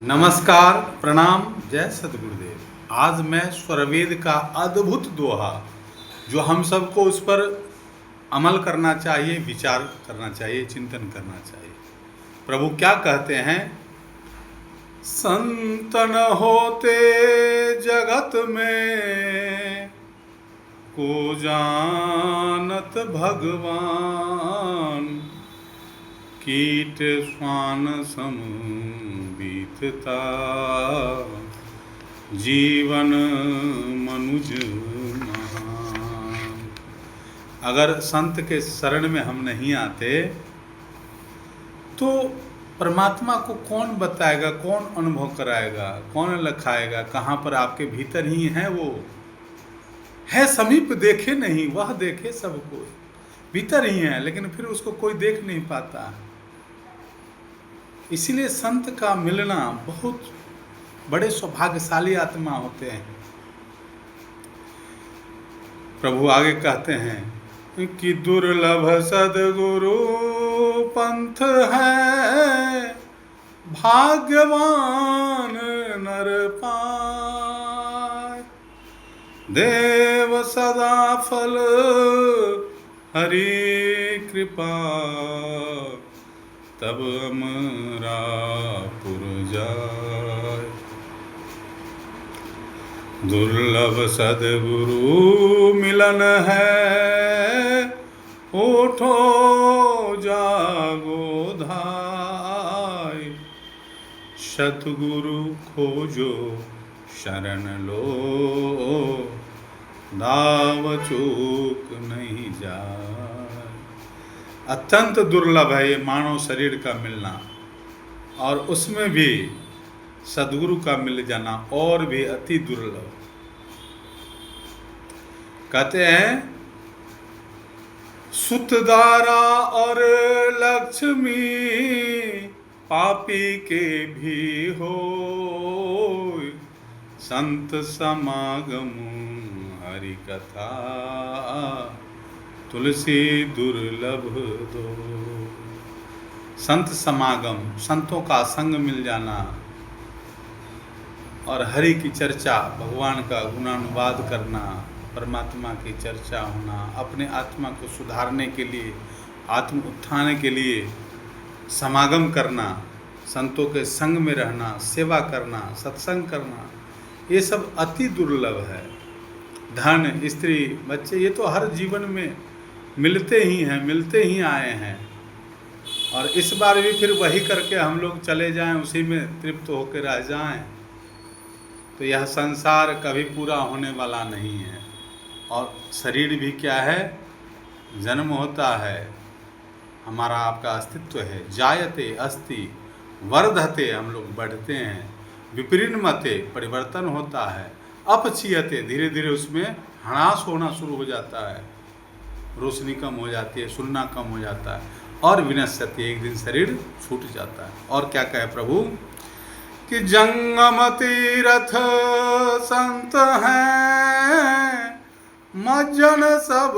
नमस्कार, प्रणाम, जय सद्गुरुदेव। आज मैं स्वरवेद का अद्भुत दोहा जो हम सबको उस पर अमल करना चाहिए, विचार करना चाहिए, चिंतन करना चाहिए। प्रभु क्या कहते हैं? संतन होते जगत में को जानत भगवान, कीट स्वान सम बीतता जीवन मनुज महान। अगर संत के शरण में हम नहीं आते तो परमात्मा को कौन बताएगा, कौन अनुभव कराएगा, कौन लखाएगा? कहाँ पर आपके भीतर ही है, वो है समीप देखे नहीं, वह देखे सबको। भीतर ही है लेकिन फिर उसको कोई देख नहीं पाता। इसीलिए संत का मिलना बहुत बड़े सौभाग्यशाली आत्मा होते हैं। प्रभु आगे कहते हैं कि दुर्लभ सद्गुरु पंथ है, भाग्यवान नर पाए। देव सदा फल हरि कृपा, तब अमरापुर जाय। दुर्लभ सद्गुरु मिलन है, उठो जागो धाय। सद्गुरु खोजो शरण लो, दाव चूक नहीं जाए। अत्यंत दुर्लभ है ये मानव शरीर का मिलना, और उसमें भी सद्गुरु का मिल जाना और भी अति दुर्लभ। कहते हैं सुतदारा और लक्ष्मी पापी के भी हो, संत समागम हरि कथा तुलसी दुर्लभ दो। संत समागम, संतों का संग मिल जाना और हरि की चर्चा, भगवान का गुणानुवाद करना, परमात्मा की चर्चा होना, अपने आत्मा को सुधारने के लिए, आत्म उत्थान के लिए समागम करना, संतों के संग में रहना, सेवा करना, सत्संग करना, ये सब अति दुर्लभ है। धन, स्त्री, बच्चे, ये तो हर जीवन में मिलते ही हैं, मिलते ही आए हैं, और इस बार भी फिर वही करके हम लोग चले जाएं, उसी में तृप्त होकर रह जाएं, तो यह संसार कभी पूरा होने वाला नहीं है। और शरीर भी क्या है? जन्म होता है, हमारा आपका अस्तित्व है। जायते अस्ति वर्धते, हम लोग बढ़ते हैं। विपरिणमते, परिवर्तन होता है। अपचीयते, धीरे धीरे उसमें ह्रास होना शुरू हो जाता है, रोशनी कम हो जाती है, सुनना कम हो जाता है। और विनश्यति, एक दिन शरीर छूट जाता है। और क्या कहे प्रभु कि जंगम तीरथ संत हैं, मज्जन सब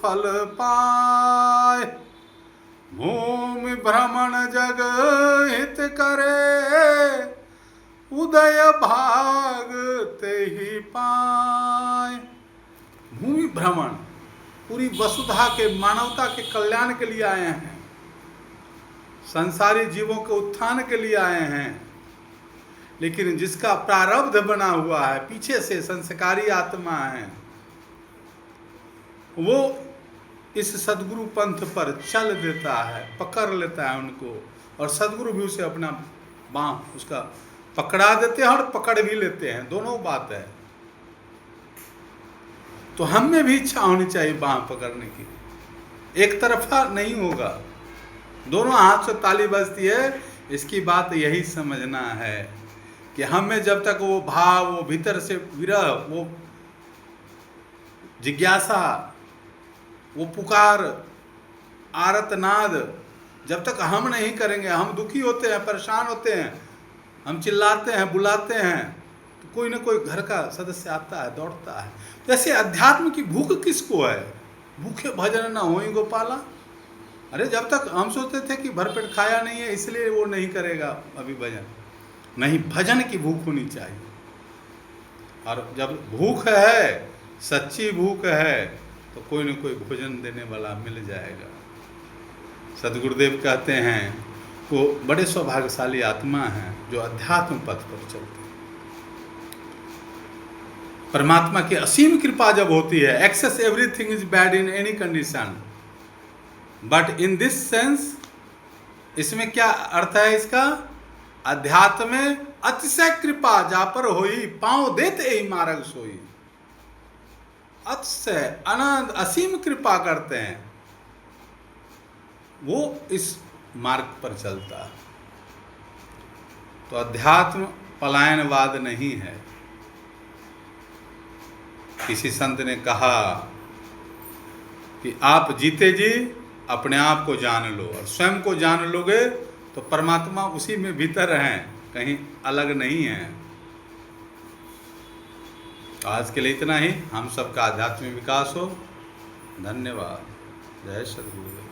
फल पाए। भूमि भ्रमण जग हित करे, उदय भाग ते ही पाए। भूमि भ्रमण, पूरी वसुधा के, मानवता के कल्याण के लिए आए हैं, संसारी जीवों के उत्थान के लिए आए हैं। लेकिन जिसका प्रारब्ध बना हुआ है, पीछे से संस्कारी आत्मा है, वो इस सद्गुरु पंथ पर चल देता है, पकड़ लेता है उनको, और सद्गुरु भी उसे अपना बाँह उसका पकड़ा देते हैं और पकड़ भी लेते हैं। दोनों बात है। तो हम में भी इच्छा होनी चाहिए बाँह पकड़ने की, एक तरफा नहीं होगा, दोनों हाथ से ताली बजती है। इसकी बात यही समझना है कि हमें जब तक वो भाव, वो भीतर से विरह, वो जिज्ञासा, वो पुकार, आर्तनाद, जब तक हम नहीं करेंगे, हम दुखी होते हैं, परेशान होते हैं, हम चिल्लाते हैं, बुलाते हैं, तो कोई ना कोई घर का सदस्य आता है, दौड़ता है। तो ऐसे अध्यात्म की भूख किसको है? भूखे भजन न होई गोपाला। अरे जब तक हम सोचते थे कि भरपेट खाया नहीं है इसलिए वो नहीं करेगा अभी भजन, नहीं, भजन की भूख होनी चाहिए। और जब भूख है, सच्ची भूख है, तो कोई न कोई भोजन देने वाला मिल जाएगा। सदगुरुदेव कहते हैं वो बड़े सौभाग्यशाली आत्मा हैं जो अध्यात्म पथ पर चलते हैं। परमात्मा की असीम कृपा जब होती है, excess everything is bad in any condition, but in this sense, इसमें क्या अर्थ है इसका? अध्यात्म में अतिशय कृपा जा पर होई, पांव देते ही मार्ग सोई। अतिशय अनंत असीम कृपा करते हैं, वो इस मार्ग पर चलता है। तो अध्यात्म पलायनवाद नहीं है। किसी संत ने कहा कि आप जीते जी अपने आप को जान लो, और स्वयं को जान लोगे तो परमात्मा उसी में भीतर हैं, कहीं अलग नहीं है। तो आज के लिए इतना ही। हम सबका आध्यात्मिक विकास हो। धन्यवाद। जय सद्गुरुदेव।